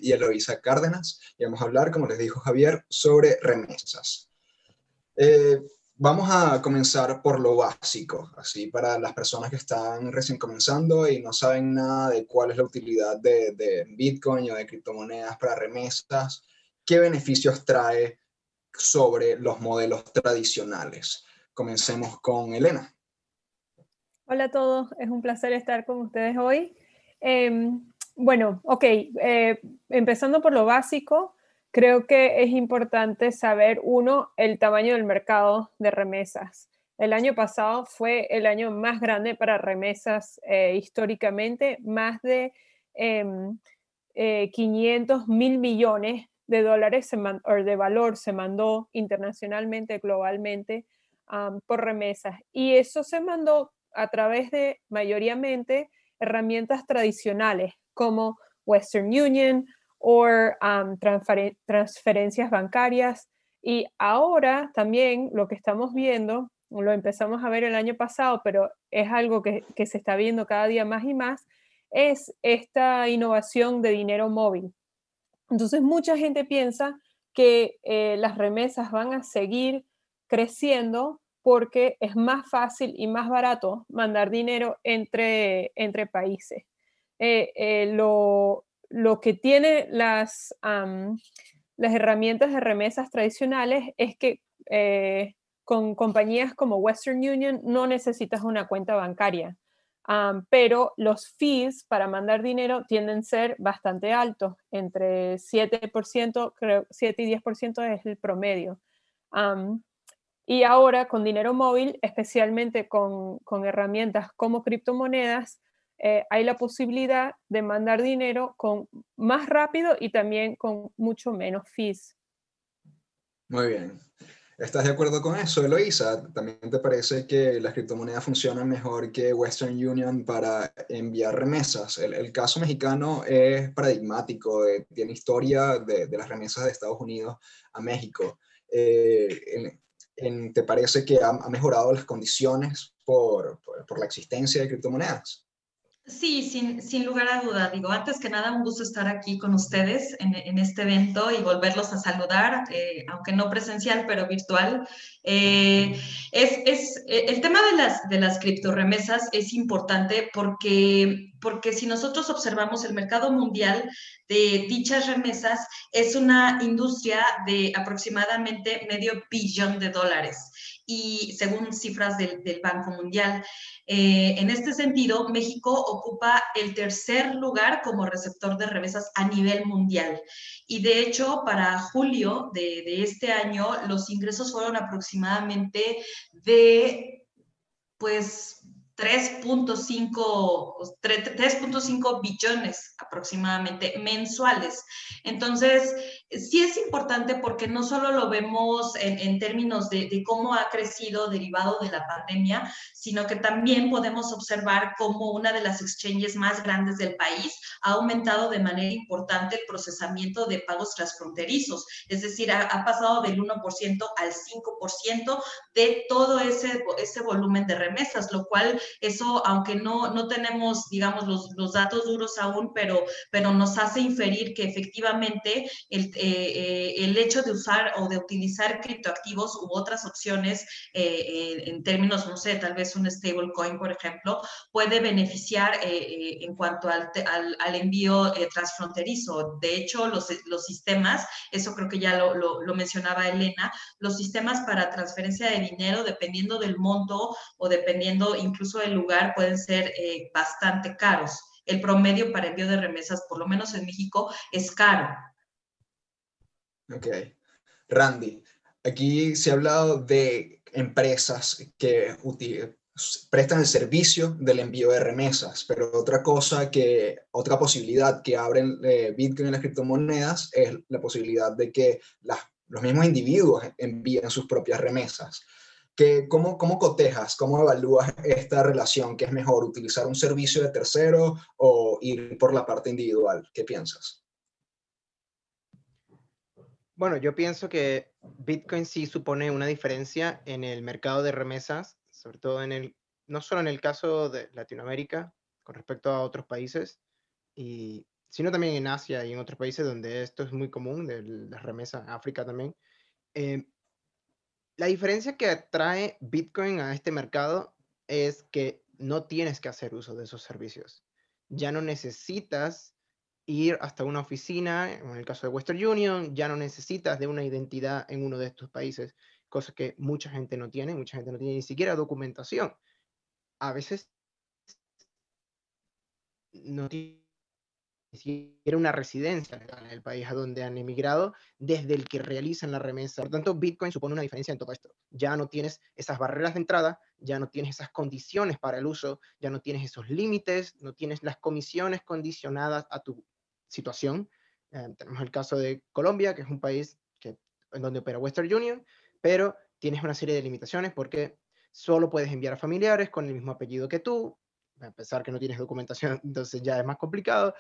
Y Eloisa Cárdenas, y vamos a hablar, como les dijo Javier, sobre remesas. Eh, Vamos a comenzar por lo básico, así para las personas que están recién comenzando y no saben nada de cuál es la utilidad de Bitcoin o de criptomonedas para remesas, qué beneficios trae sobre los modelos tradicionales. Comencemos con Elena. Hola a todos, es un placer estar con ustedes hoy. Bueno, ok, empezando por lo básico, creo que es importante saber, uno, el tamaño del mercado de remesas. El año pasado fue el año más grande para remesas históricamente, más de 500.000 millones de dólares o de valor se mandó internacionalmente, globalmente, por remesas. Y eso se mandó a través de mayoritariamente herramientas tradicionales como Western Union o transferencias bancarias. Y ahora también lo que estamos viendo, lo empezamos a ver el año pasado, pero es algo que se está viendo cada día más y más, es esta innovación de dinero móvil. Entonces, mucha gente piensa que las remesas van a seguir creciendo porque es más fácil y más barato mandar dinero entre países. Lo que tiene las herramientas de remesas tradicionales es que con compañías como Western Union no necesitas una cuenta bancaria. Pero los fees para mandar dinero tienden a ser bastante altos, entre 7%, creo 7 y 10% es el promedio. Y ahora con dinero móvil, especialmente con herramientas como criptomonedas, hay la posibilidad de mandar dinero más rápido y también con mucho menos fees. Muy bien. ¿Estás de acuerdo con eso, Eloisa? ¿También te parece que las criptomonedas funcionan mejor que Western Union para enviar remesas? El caso mexicano es paradigmático, tiene historia de las remesas de Estados Unidos a México. ¿Te parece que ha mejorado las condiciones por la existencia de criptomonedas? Sí, sin lugar a duda. Digo, antes que nada, un gusto estar aquí con ustedes en este evento y volverlos a saludar, aunque no presencial, pero virtual. El tema de las criptorremesas es importante porque si nosotros observamos el mercado mundial de dichas remesas, es una industria de aproximadamente $500 millones y según cifras del Banco Mundial. En este sentido, México ocupa el tercer lugar como receptor de remesas a nivel mundial. Y de hecho, para julio de este año, los ingresos fueron aproximadamente de, pues, 3.5 billones aproximadamente mensuales. Entonces, sí es importante porque no solo lo vemos en términos de cómo ha crecido derivado de la pandemia, sino que también podemos observar cómo una de las exchanges más grandes del país ha aumentado de manera importante el procesamiento de pagos transfronterizos. Es decir, ha pasado del 1% al 5% de todo ese volumen de remesas, lo cual eso, aunque no tenemos, digamos, los datos duros aún, pero nos hace inferir que efectivamente el hecho de usar o de utilizar criptoactivos u otras opciones en términos, no sé, tal vez un stablecoin, por ejemplo, puede beneficiar en cuanto al envío transfronterizo. De hecho, los sistemas, eso creo que ya lo mencionaba Elena, los sistemas para transferencia de dinero, dependiendo del monto o dependiendo incluso del lugar, pueden ser bastante caros. El promedio para envío de remesas, por lo menos en México, es caro. Ok. Randy, aquí se ha hablado de empresas que prestan el servicio del envío de remesas, pero otra posibilidad que abren Bitcoin y las criptomonedas es la posibilidad de que los mismos individuos envíen sus propias remesas. ¿Cómo cotejas, cómo evalúas esta relación? ¿Qué es mejor, utilizar un servicio de tercero o ir por la parte individual? ¿Qué piensas? Bueno, yo pienso que Bitcoin sí supone una diferencia en el mercado de remesas, sobre todo no solo en el caso de Latinoamérica, con respecto a otros países, sino también en Asia y en otros países donde esto es muy común, de las remesas, en África también. La diferencia que trae Bitcoin a este mercado es que no tienes que hacer uso de esos servicios. Ya no necesitas ir hasta una oficina, en el caso de Western Union, ya no necesitas de una identidad en uno de estos países, cosa que mucha gente no tiene ni siquiera documentación. A veces no tiene ni siquiera una residencia legal en el país a donde han emigrado, desde el que realizan la remesa. Por tanto, Bitcoin supone una diferencia en todo esto. Ya no tienes esas barreras de entrada, ya no tienes esas condiciones para el uso, ya no tienes esos límites, no tienes las comisiones condicionadas a tu situación. Tenemos el caso de Colombia, que es un país en donde opera Western Union, pero tienes una serie de limitaciones porque solo puedes enviar a familiares con el mismo apellido que tú, a pesar que no tienes documentación, entonces ya es más complicado.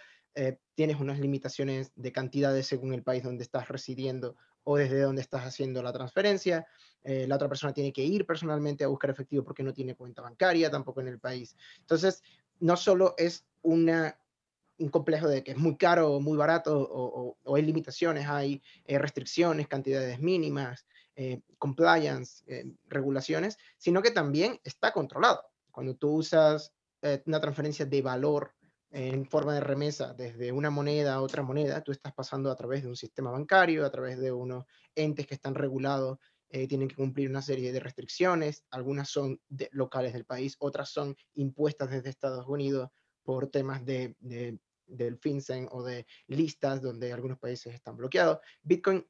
Tienes unas limitaciones de cantidades según el país donde estás residiendo o desde donde estás haciendo la transferencia. La otra persona tiene que ir personalmente a buscar efectivo porque no tiene cuenta bancaria tampoco en el país. Entonces, no solo es un complejo de que es muy caro o muy barato o hay limitaciones, hay restricciones, cantidades mínimas, compliance, regulaciones, sino que también está controlado. Cuando tú usas una transferencia de valor en forma de remesa desde una moneda a otra moneda, tú estás pasando a través de un sistema bancario, a través de unos entes que están regulados, tienen que cumplir una serie de restricciones, algunas son locales del país, otras son impuestas desde Estados Unidos por temas del FinCEN o de listas donde algunos países están bloqueados. Bitcoin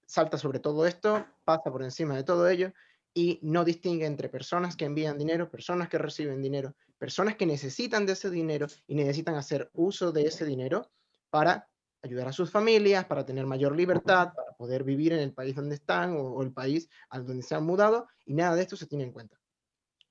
salta sobre todo esto, pasa por encima de todo ello y no distingue entre personas que envían dinero, personas que reciben dinero, personas que necesitan de ese dinero y necesitan hacer uso de ese dinero para ayudar a sus familias, para tener mayor libertad, para poder vivir en el país donde están o el país al donde se han mudado, y nada de esto se tiene en cuenta.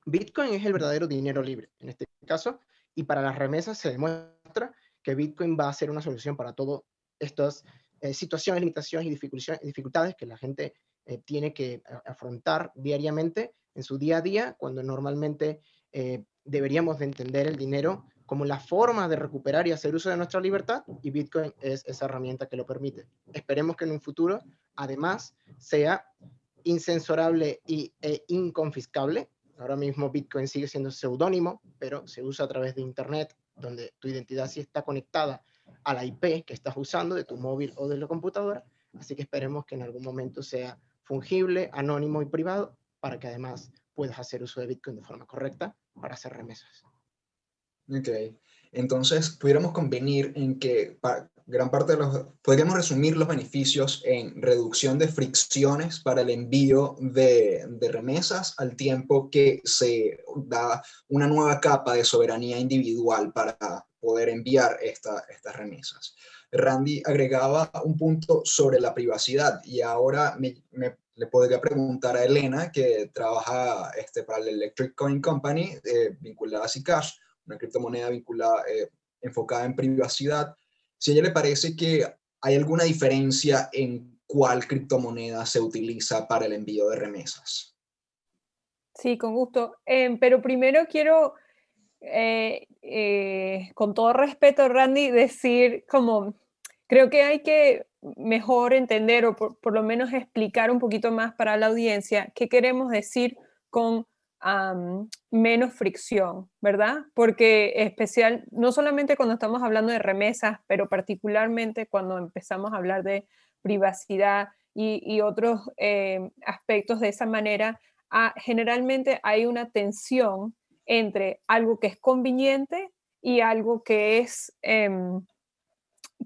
Bitcoin es el verdadero dinero libre en este caso, y para las remesas se demuestra que Bitcoin va a ser una solución para todas estas situaciones, limitaciones y dificultades que la gente tiene que afrontar diariamente en su día a día, cuando normalmente deberíamos de entender el dinero como la forma de recuperar y hacer uso de nuestra libertad, y Bitcoin es esa herramienta que lo permite. Esperemos que en un futuro, además, sea incensurable e inconfiscable. Ahora mismo Bitcoin sigue siendo seudónimo, pero se usa a través de Internet, donde tu identidad sí está conectada a la IP que estás usando de tu móvil o de la computadora. Así que esperemos que en algún momento sea fungible, anónimo y privado, para que además puedas hacer uso de Bitcoin de forma correcta para hacer remesas. Ok, entonces pudiéramos convenir en que gran parte de podríamos resumir los beneficios en reducción de fricciones para el envío de remesas, al tiempo que se da una nueva capa de soberanía individual para poder enviar estas remesas. Randy agregaba un punto sobre la privacidad, y ahora le podría preguntar a Elena, que trabaja para la Electric Coin Company, vinculada a Zcash, una criptomoneda vinculada, enfocada en privacidad, si a ella le parece que hay alguna diferencia en cuál criptomoneda se utiliza para el envío de remesas. Sí, con gusto. Pero primero quiero, con todo respeto, Randy, decir creo que hay que mejor entender o por lo menos explicar un poquito más para la audiencia qué queremos decir con menos fricción, ¿verdad? Porque no solamente cuando estamos hablando de remesas, pero particularmente cuando empezamos a hablar de privacidad y otros aspectos de esa manera, generalmente hay una tensión entre algo que es conveniente y algo que es,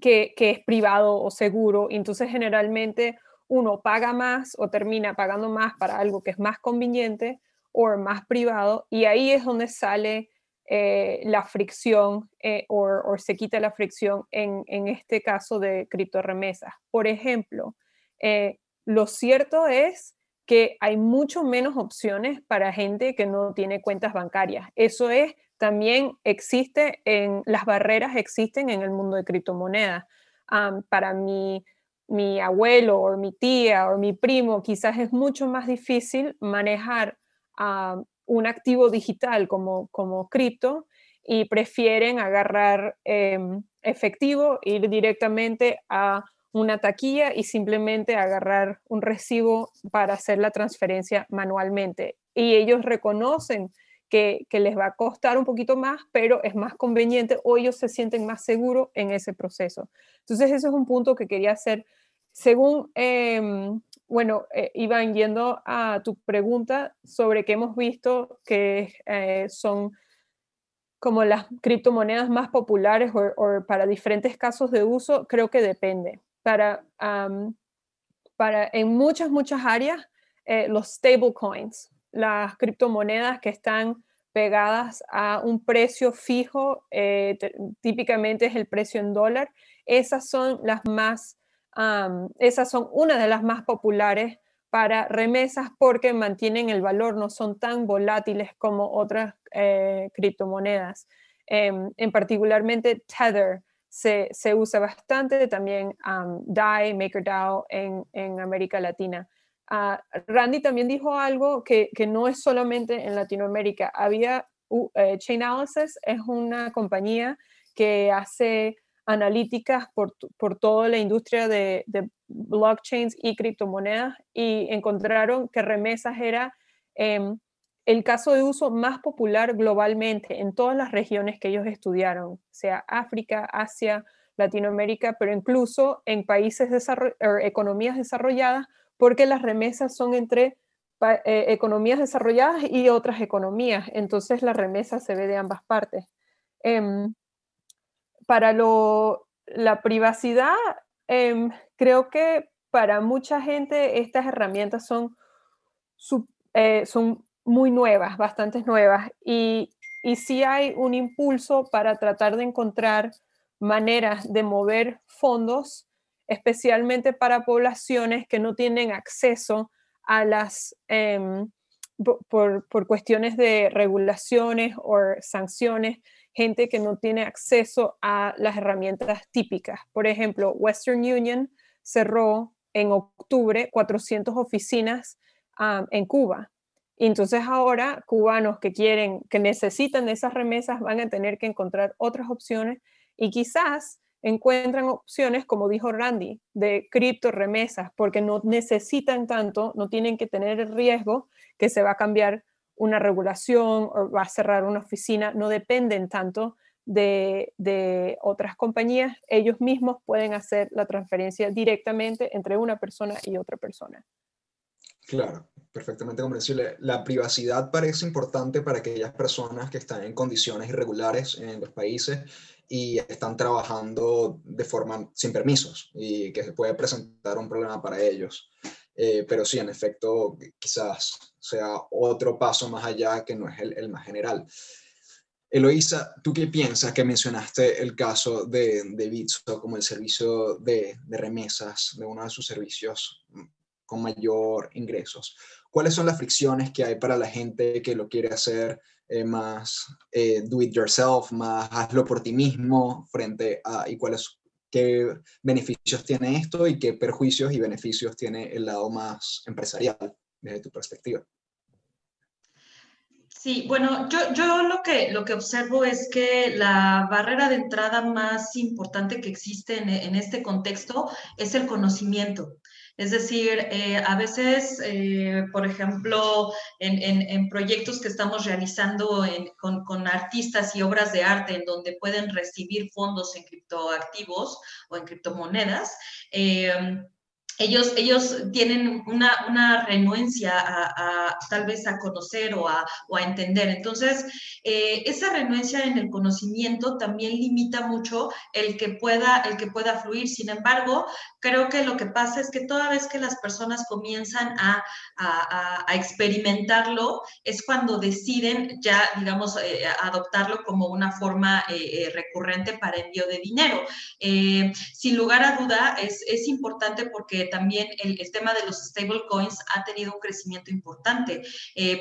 que es privado o seguro. Y entonces generalmente uno paga más o termina pagando más para algo que es más conveniente o más privado, y ahí es donde sale la fricción o se quita la fricción en este caso de criptorremesas. Por ejemplo, lo cierto es que hay mucho menos opciones para gente que no tiene cuentas bancarias. Eso es, también las barreras existen en el mundo de criptomonedas. Para mi abuelo o mi tía o mi primo, quizás es mucho más difícil manejar un activo digital como cripto y prefieren agarrar efectivo, ir directamente a una taquilla y simplemente agarrar un recibo para hacer la transferencia manualmente. Y ellos reconocen que les va a costar un poquito más, pero es más conveniente o ellos se sienten más seguros en ese proceso. Entonces, ese es un punto que quería hacer. Según, Iván, yendo a tu pregunta sobre qué hemos visto que son como las criptomonedas más populares o para diferentes casos de uso, creo que depende. En muchas áreas, los stablecoins, las criptomonedas que están pegadas a un precio fijo, típicamente es el precio en dólar, esas son esas son una de las más populares para remesas porque mantienen el valor, no son tan volátiles como otras criptomonedas. En particularmente Tether se usa bastante, también DAI, MakerDAO en América Latina. Randy también dijo algo que no es solamente en Latinoamérica. Había Chainalysis, es una compañía que hace analíticas por toda la industria de blockchains y criptomonedas y encontraron que remesas era el caso de uso más popular globalmente en todas las regiones que ellos estudiaron, sea África, Asia, Latinoamérica, pero incluso en países economías desarrolladas, porque las remesas son entre economías desarrolladas y otras economías. Entonces la remesa se ve de ambas partes. Para la privacidad, creo que para mucha gente estas herramientas son muy nuevas, bastante nuevas, y sí hay un impulso para tratar de encontrar maneras de mover fondos, especialmente para poblaciones que no tienen acceso a las, por cuestiones de regulaciones o sanciones, gente que no tiene acceso a las herramientas típicas. Por ejemplo, Western Union cerró en octubre 400 oficinas en Cuba. Y entonces ahora cubanos que necesitan esas remesas van a tener que encontrar otras opciones y quizás encuentran opciones, como dijo Randy, de cripto remesas, porque no necesitan tanto, no tienen que tener el riesgo que se va a cambiar una regulación o va a cerrar una oficina, no dependen tanto de otras compañías, ellos mismos pueden hacer la transferencia directamente entre una persona y otra persona. Claro, perfectamente comprensible. La privacidad parece importante para aquellas personas que están en condiciones irregulares en los países y están trabajando de forma sin permisos y que se puede presentar un problema para ellos. Pero sí, en efecto, quizás sea otro paso más allá que no es el más general. Eloisa, ¿tú qué piensas que mencionaste el caso de Bitso como el servicio de remesas, de uno de sus servicios con mayor ingresos? ¿Cuáles son las fricciones que hay para la gente que lo quiere hacer más do it yourself, más hazlo por ti mismo, frente a qué beneficios tiene esto y qué perjuicios y beneficios tiene el lado más empresarial desde tu perspectiva? Sí, bueno, yo lo que observo es que la barrera de entrada más importante que existe en este contexto es el conocimiento. Es decir, a veces, por ejemplo, en proyectos que estamos realizando con artistas y obras de arte en donde pueden recibir fondos en criptoactivos o en criptomonedas, ellos tienen una renuencia tal vez a conocer o a entender. Entonces, esa renuencia en el conocimiento también limita mucho el que pueda fluir. Sin embargo, creo que lo que pasa es que toda vez que las personas comienzan a experimentarlo, es cuando deciden ya, digamos, adoptarlo como una forma recurrente para envío de dinero. Sin lugar a duda, es importante porque también el tema de los stablecoins ha tenido un crecimiento importante.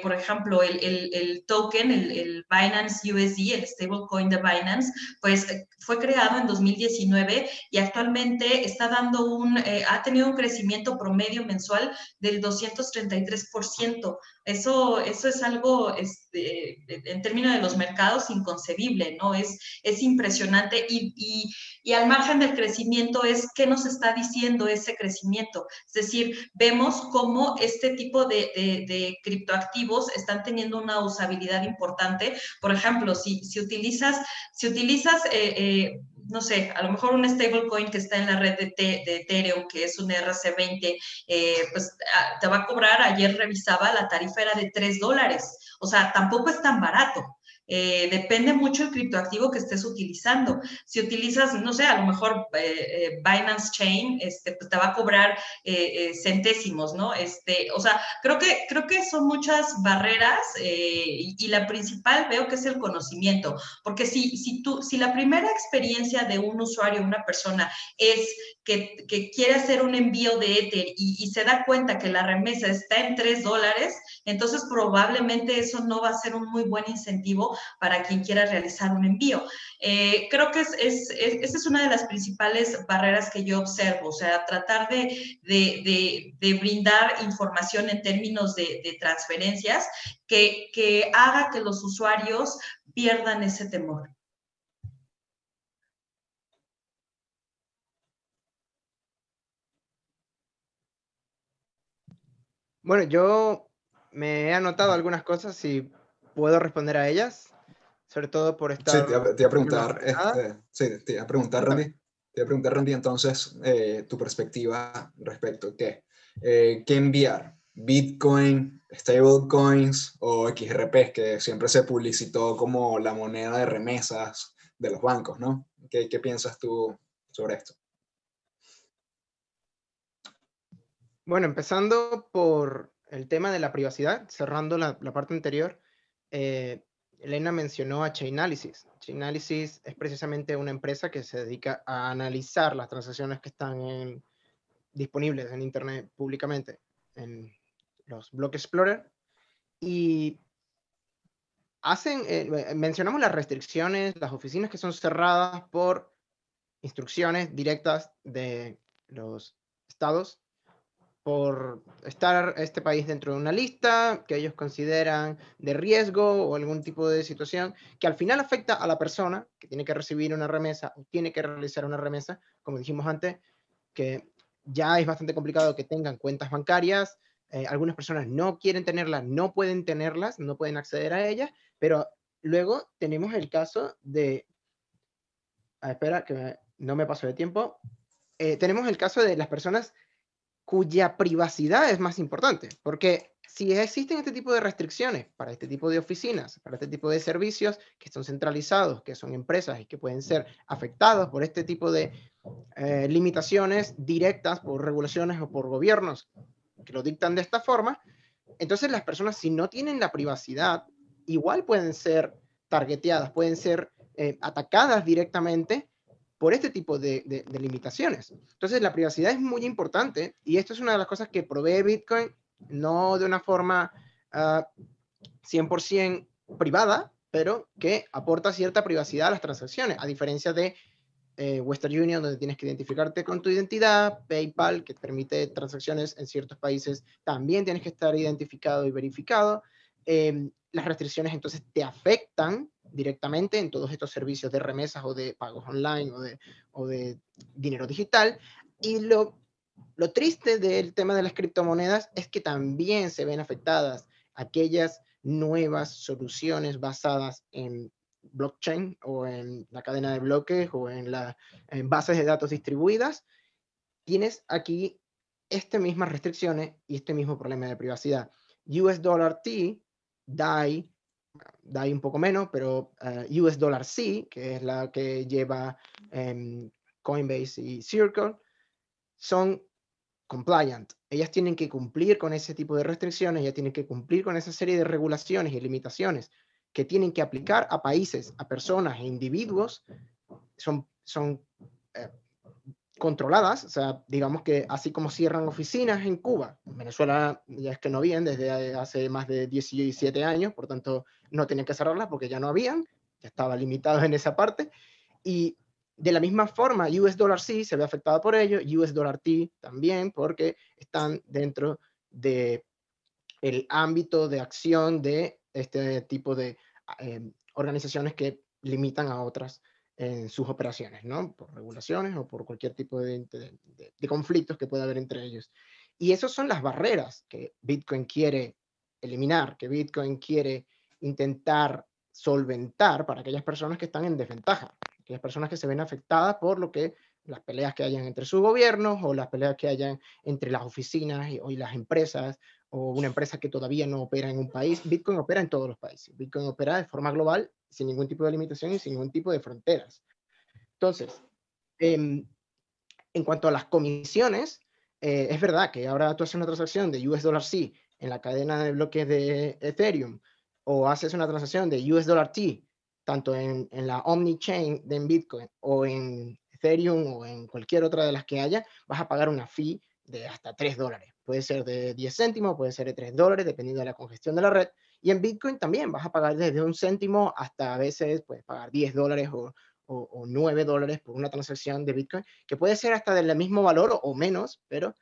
Por ejemplo, el token, el Binance USD, el stablecoin de Binance, pues fue creado en 2019 y actualmente está dando ha tenido un crecimiento promedio mensual del 233% Eso es algo, en términos de los mercados, inconcebible, ¿no? Es impresionante y al margen del crecimiento es qué nos está diciendo ese crecimiento. Es decir, vemos cómo este tipo de criptoactivos están teniendo una usabilidad importante. Por ejemplo, si utilizas no sé, a lo mejor un stablecoin que está en la red de Ethereum, que es un RC20, pues te va a cobrar, ayer revisaba, la tarifa era de $3. O sea, tampoco es tan barato. Depende mucho el criptoactivo que estés utilizando. Si utilizas, no sé, a lo mejor Binance Chain, pues te va a cobrar centésimos, ¿no? O sea, creo que son muchas barreras y la principal veo que es el conocimiento, porque si la primera experiencia de un usuario, una persona, es que quiere hacer un envío de Ether y se da cuenta que la remesa está en $3, entonces probablemente eso no va a ser un muy buen incentivo para quien quiera realizar un envío. Creo que esa es una de las principales barreras que yo observo, o sea, tratar de brindar información en términos de transferencias que haga que los usuarios pierdan ese temor. Bueno, yo me he anotado algunas cosas y puedo responder a ellas, sobre todo por Sí, estar... te iba a preguntar, sí, te iba a preguntar, Cuéntame. Randy. Te iba a preguntar, Randy, entonces, tu perspectiva respecto a qué enviar, Bitcoin, stablecoins o XRP, que siempre se publicitó como la moneda de remesas de los bancos, ¿no? ¿Qué piensas tú sobre esto? Bueno, empezando por el tema de la privacidad, cerrando la parte anterior, Elena mencionó a Chainalysis. Chainalysis es precisamente una empresa que se dedica a analizar las transacciones que están disponibles en Internet públicamente, en los Block Explorer, y mencionamos las restricciones, las oficinas que son cerradas por instrucciones directas de los estados por estar este país dentro de una lista que ellos consideran de riesgo o algún tipo de situación que al final afecta a la persona que tiene que recibir una remesa o tiene que realizar una remesa, como dijimos antes, que ya es bastante complicado que tengan cuentas bancarias. Algunas personas no quieren tenerlas, no pueden tenerlas, no pueden acceder a ellas, pero luego tenemos el caso de... espera, que no me paso de tiempo. Tenemos el caso de las personas cuya privacidad es más importante, porque si existen este tipo de restricciones para este tipo de oficinas, para este tipo de servicios que son centralizados, que son empresas y que pueden ser afectados por este tipo de limitaciones directas por regulaciones o por gobiernos que lo dictan de esta forma, entonces las personas, si no tienen la privacidad, igual pueden ser targeteadas, pueden ser atacadas directamente por este tipo de limitaciones. Entonces la privacidad es muy importante y esto es una de las cosas que provee Bitcoin, no de una forma 100% privada, pero que aporta cierta privacidad a las transacciones, a diferencia de Western Union, donde tienes que identificarte con tu identidad, PayPal, que te permite transacciones en ciertos países, también tienes que estar identificado y verificado. Las restricciones entonces te afectan directamente en todos estos servicios de remesas o de pagos online o de dinero digital. Y lo triste del tema de las criptomonedas es que también se ven afectadas aquellas nuevas soluciones basadas en blockchain o en la cadena de bloques o en bases de datos distribuidas. Tienes aquí estas mismas restricciones y este mismo problema de privacidad. US Dollar T, DAI un poco menos, pero US Dollar C, que es la que lleva Coinbase y Circle, son compliant. Ellas tienen que cumplir con ese tipo de restricciones, ellas tienen que cumplir con esa serie de regulaciones y limitaciones que tienen que aplicar a países, a personas e individuos. Son controladas, o sea, digamos que así como cierran oficinas en Cuba, en Venezuela ya es que no habían desde hace más de 17 años, por tanto no tenían que cerrarlas porque ya no habían, ya estaba limitado en esa parte, y de la misma forma, US Dollar C se ve afectado por ello, US Dollar T también, porque están dentro de el ámbito de acción de este tipo de organizaciones que limitan a otras en sus operaciones, ¿no? Por regulaciones o por cualquier tipo de conflictos que pueda haber entre ellos. Y esas son las barreras que Bitcoin quiere eliminar, que Bitcoin quiere intentar solventar para aquellas personas que están en desventaja, aquellas personas que se ven afectadas por lo que las peleas que hayan entre sus gobiernos o las peleas que hayan entre las oficinas y las empresas, o una empresa que todavía no opera en un país. Bitcoin opera en todos los países. Bitcoin opera de forma global, sin ningún tipo de limitación y sin ningún tipo de fronteras. Entonces, en cuanto a las comisiones, es verdad que ahora tú haces una transacción de USDC en la cadena de bloques de Ethereum, o haces una transacción de USDT, tanto en la Omnichain de Bitcoin, o en Ethereum, o en cualquier otra de las que haya, vas a pagar una fee de hasta $3. Puede ser de 10 céntimos, puede ser de $3, dependiendo de la congestión de la red. Y en Bitcoin también vas a pagar desde 1 céntimo hasta a veces puedes pagar $10 o $9 por una transacción de Bitcoin, que puede ser hasta del mismo valor o menos, pero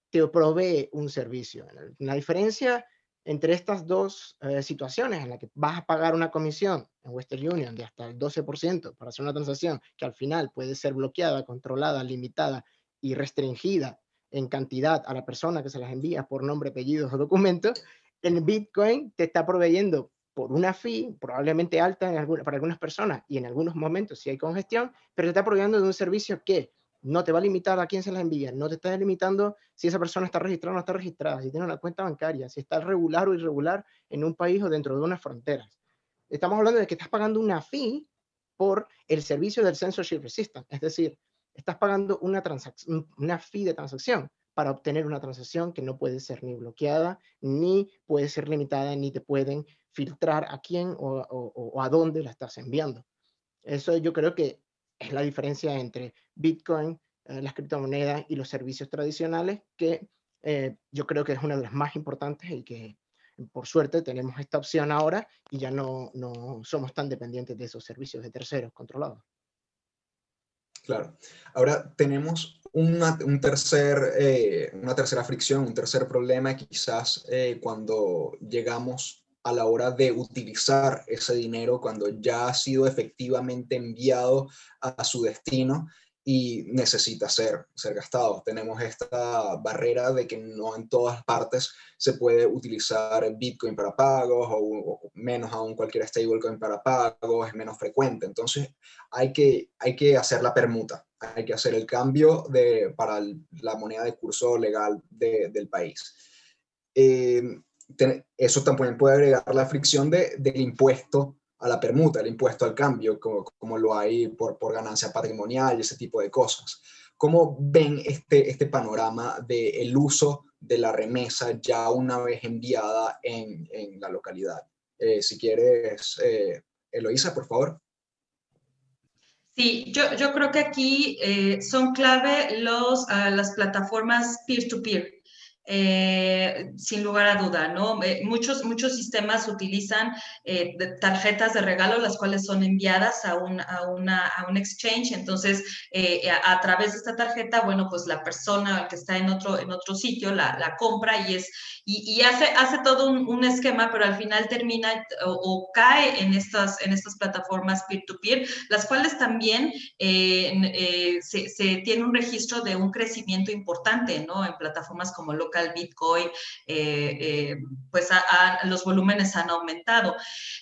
te provee un servicio. La diferencia entre estas dos situaciones en la que vas a pagar una comisión en Western Union de hasta el 12% para hacer una transacción que al final puede ser bloqueada, controlada, limitada y restringida en cantidad a la persona que se las envía por nombre, apellidos o documentos, el Bitcoin te está proveyendo por una fee probablemente alta para algunas personas y en algunos momentos si hay congestión, pero te está proveyendo de un servicio que no te va a limitar a quién se las envía, no te está limitando si esa persona está registrada o no está registrada, si tiene una cuenta bancaria, si está regular o irregular en un país o dentro de unas fronteras. Estamos hablando de que estás pagando una fee por el servicio del Censorship Resistance, es decir, estás pagando una fee de transacción para obtener una transacción que no puede ser ni bloqueada, ni puede ser limitada, ni te pueden filtrar a quién o a dónde la estás enviando. Eso yo creo que es la diferencia entre Bitcoin, las criptomonedas y los servicios tradicionales, que yo creo que es una de las más importantes y que por suerte tenemos esta opción ahora y ya no somos tan dependientes de esos servicios de terceros controlados. Claro. Ahora tenemos una tercera fricción, un tercer problema, quizás cuando llegamos a la hora de utilizar ese dinero, cuando ya ha sido efectivamente enviado a su destino y necesita ser gastado. Tenemos esta barrera de que no en todas partes se puede utilizar Bitcoin para pagos o menos aún cualquier stablecoin para pagos, es menos frecuente. Entonces hay que hacer la permuta, hay que hacer el cambio para la moneda de curso legal del país. Eso también puede agregar la fricción del impuesto a la permuta, el impuesto al cambio, como lo hay por ganancia patrimonial y ese tipo de cosas. ¿Cómo ven este panorama del uso de la remesa ya una vez enviada en la localidad? Si quieres, Eloísa, por favor. Sí, yo creo que aquí son clave las plataformas peer-to-peer. Sin lugar a duda, ¿no? Muchos sistemas utilizan tarjetas de regalo, las cuales son enviadas a un exchange. Entonces, a través de esta tarjeta, bueno, pues la persona que está en otro sitio la compra y hace todo un esquema, pero al final termina o cae en estas plataformas peer-to-peer, las cuales también se tiene un registro de un crecimiento importante, ¿no? En plataformas como Local Bitcoin, pues los volúmenes han aumentado.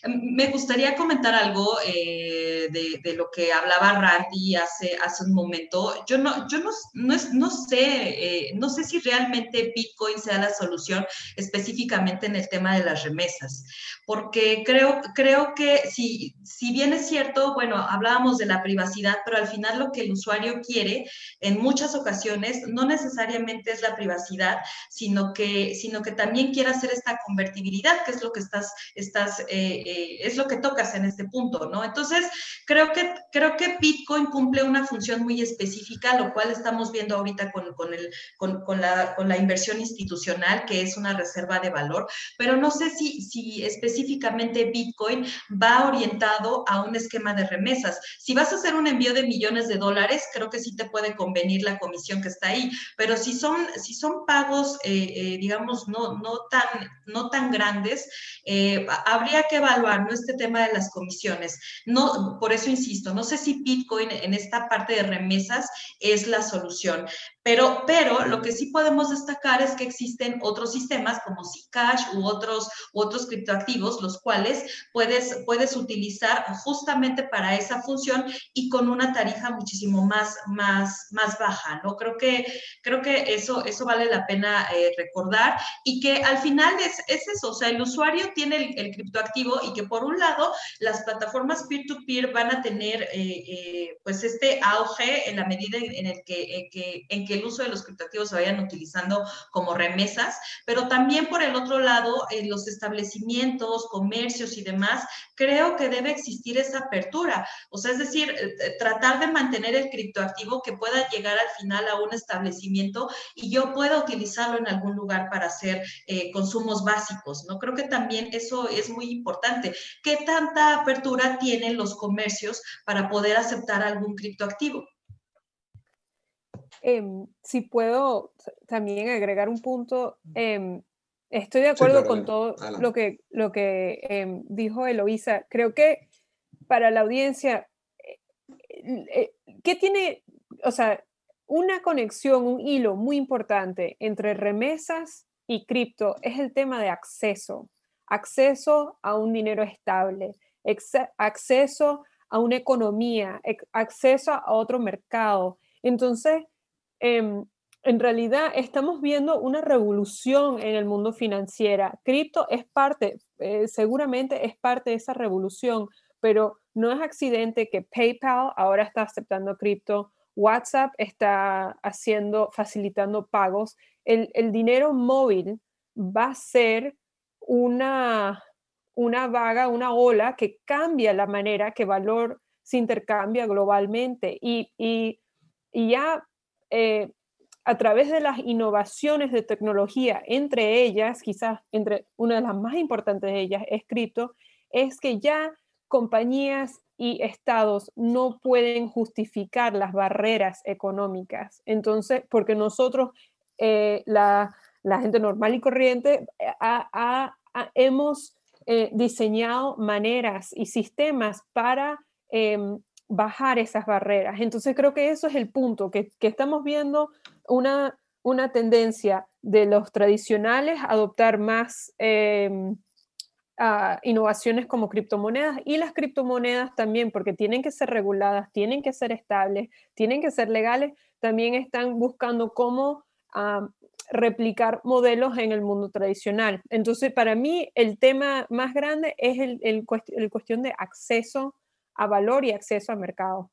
Me gustaría comentar algo de lo que hablaba Randy hace un momento. Yo no sé si realmente Bitcoin sea la solución específicamente en el tema de las remesas, porque creo que si bien es cierto, bueno, hablábamos de la privacidad, pero al final lo que el usuario quiere en muchas ocasiones no necesariamente es la privacidad, sino que también quiere hacer esta convertibilidad, que es lo que es lo que tocas en este punto, ¿no? Entonces, creo que Bitcoin cumple una función muy específica, lo cual estamos viendo ahorita con la inversión institucional, que es una reserva de valor, pero no sé si específicamente Bitcoin va orientado a un esquema de remesas. Si vas a hacer un envío de millones de dólares, creo que sí te puede convenir la comisión que está ahí, pero si son pagos montos, digamos, no tan grandes, habría que evaluar, ¿no?, este tema de las comisiones. No, por eso insisto, no sé si Bitcoin en esta parte de remesas es la solución, pero lo que sí podemos destacar es que existen otros sistemas como Zcash u otros criptoactivos, los cuales puedes utilizar justamente para esa función y con una tarifa muchísimo más baja, ¿no? Creo que eso vale la pena recordar, y que al final es eso, o sea, el usuario tiene el criptoactivo, y que por un lado las plataformas peer-to-peer van a tener pues este auge en la medida en que el uso de los criptoactivos se vayan utilizando como remesas, pero también por el otro lado, los establecimientos, comercios y demás, creo que debe existir esa apertura, o sea, es decir, tratar de mantener el criptoactivo que pueda llegar al final a un establecimiento y yo pueda utilizarlo en algún lugar para hacer consumos básicos, ¿no? Creo que también eso es muy importante. ¿Qué tanta apertura tienen los comercios para poder aceptar algún criptoactivo? Si puedo también agregar un punto, estoy de acuerdo Sí, claro, con todo adelante. lo que dijo Eloisa. Creo que para la audiencia, ¿qué tiene, o sea, una conexión, un hilo muy importante entre remesas y cripto es el tema de acceso? Acceso a un dinero estable, acceso a una economía, acceso a otro mercado. Entonces, en realidad estamos viendo una revolución en el mundo financiero. Cripto es parte, seguramente es parte de esa revolución, pero no es accidente que PayPal ahora está aceptando cripto, WhatsApp está facilitando pagos. El dinero móvil va a ser una una ola que cambia la manera que valor se intercambia globalmente. Y ya a través de las innovaciones de tecnología, entre ellas, quizás entre una de las más importantes de ellas es cripto, es que ya compañías y estados no pueden justificar las barreras económicas. Entonces, porque nosotros, la gente normal y corriente, hemos diseñado maneras y sistemas para bajar esas barreras. Entonces creo que eso es el punto, que estamos viendo una tendencia de los tradicionales a adoptar más innovaciones como criptomonedas, y las criptomonedas también, porque tienen que ser reguladas, tienen que ser estables, tienen que ser legales, también están buscando cómo replicar modelos en el mundo tradicional. Entonces, para mí, el tema más grande es el cuestión de acceso a valor y acceso al mercado.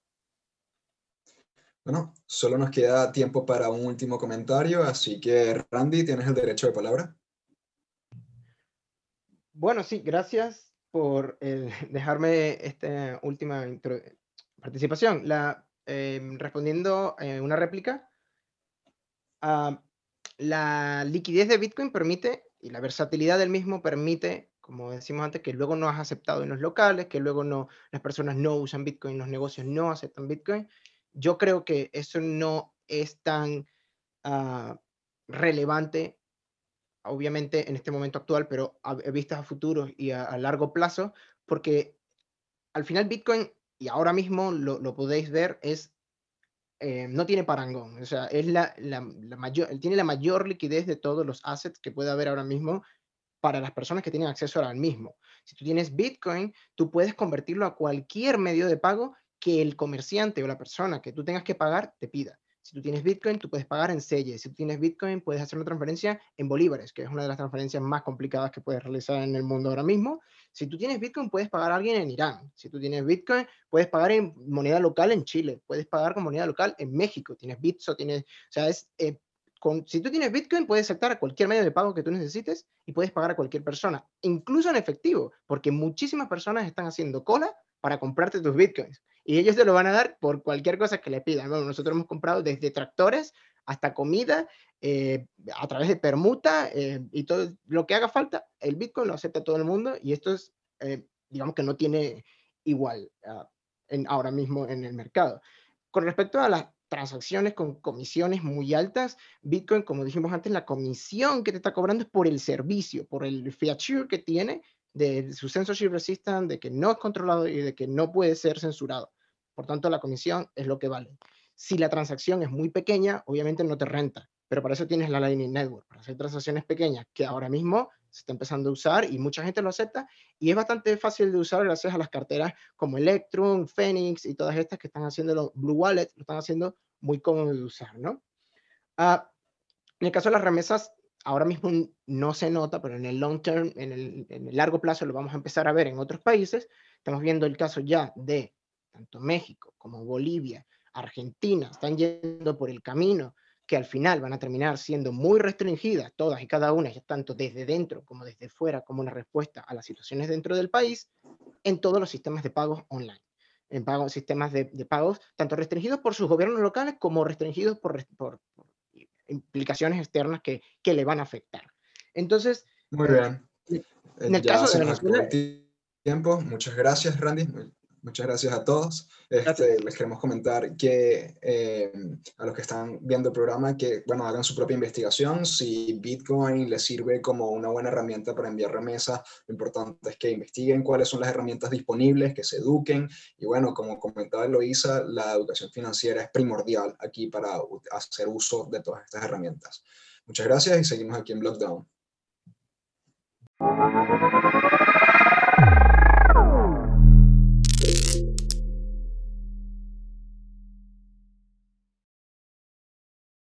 Bueno, solo nos queda tiempo para un último comentario, así que Randy, tienes el derecho de palabra. Bueno, sí, gracias por dejarme esta última participación. Respondiendo una réplica, la liquidez de Bitcoin permite, y la versatilidad del mismo permite, como decimos antes, que luego no has aceptado en los locales, que luego no, las personas no usan Bitcoin, los negocios no aceptan Bitcoin. Yo creo que eso no es tan relevante, obviamente en este momento actual, pero a vistas a futuros y a largo plazo, porque al final Bitcoin, y ahora mismo lo podéis ver, no tiene parangón, o sea, es tiene la mayor liquidez de todos los assets que puede haber ahora mismo para las personas que tienen acceso ahora mismo. Si tú tienes Bitcoin, tú puedes convertirlo a cualquier medio de pago que el comerciante o la persona que tú tengas que pagar te pida. Si tú tienes Bitcoin, tú puedes pagar en Selles. Si tú tienes Bitcoin, puedes hacer una transferencia en bolívares, que es una de las transferencias más complicadas que puedes realizar en el mundo ahora mismo. Si tú tienes Bitcoin, puedes pagar a alguien en Irán. Si tú tienes Bitcoin, puedes pagar en moneda local en Chile. Puedes pagar con moneda local en México. Tienes Bitso, o sea, si tú tienes Bitcoin, puedes aceptar a cualquier medio de pago que tú necesites y puedes pagar a cualquier persona, incluso en efectivo, porque muchísimas personas están haciendo cola para comprarte tus Bitcoins y ellos te lo van a dar por cualquier cosa que le pidan. Bueno, nosotros hemos comprado desde tractores hasta comida, a través de permuta, y todo lo que haga falta, el Bitcoin lo acepta todo el mundo, y esto es, digamos que no tiene igual ahora mismo en el mercado. Con respecto a transacciones con comisiones muy altas. Bitcoin, como dijimos antes, la comisión que te está cobrando es por el servicio, por el feature que tiene de su censorship resistant, de que no es controlado y de que no puede ser censurado. Por tanto, la comisión es lo que vale. Si la transacción es muy pequeña, obviamente no te renta, pero para eso tienes la Lightning Network, para hacer transacciones pequeñas que ahora mismo se está empezando a usar y mucha gente lo acepta, y es bastante fácil de usar gracias a las carteras como Electrum, Phoenix y todas estas que están haciendo los Blue Wallet, lo están haciendo muy cómodo de usar, ¿no? En el caso de las remesas, ahora mismo no se nota, pero en el long term, en el largo plazo lo vamos a empezar a ver en otros países. Estamos viendo el caso ya de tanto México como Bolivia, Argentina, están yendo por el camino que al final van a terminar siendo muy restringidas, todas y cada una, tanto desde dentro como desde fuera, como una respuesta a las situaciones dentro del país, en todos los sistemas de pagos online. En sistemas de pagos, tanto restringidos por sus gobiernos locales como restringidos por implicaciones externas que le van a afectar. Entonces, muy bien. En el Ya caso se de nos acabó Venezuela, el tiempo. Muchas gracias, Randy. Muchas gracias a todos. Les queremos comentar que a los que están viendo el programa, que bueno, hagan su propia investigación. Si Bitcoin les sirve como una buena herramienta para enviar remesas, lo importante es que investiguen cuáles son las herramientas disponibles, que se eduquen. Y bueno, como comentaba Eloisa, la educación financiera es primordial aquí para hacer uso de todas estas herramientas. Muchas gracias y seguimos aquí en Blockdown.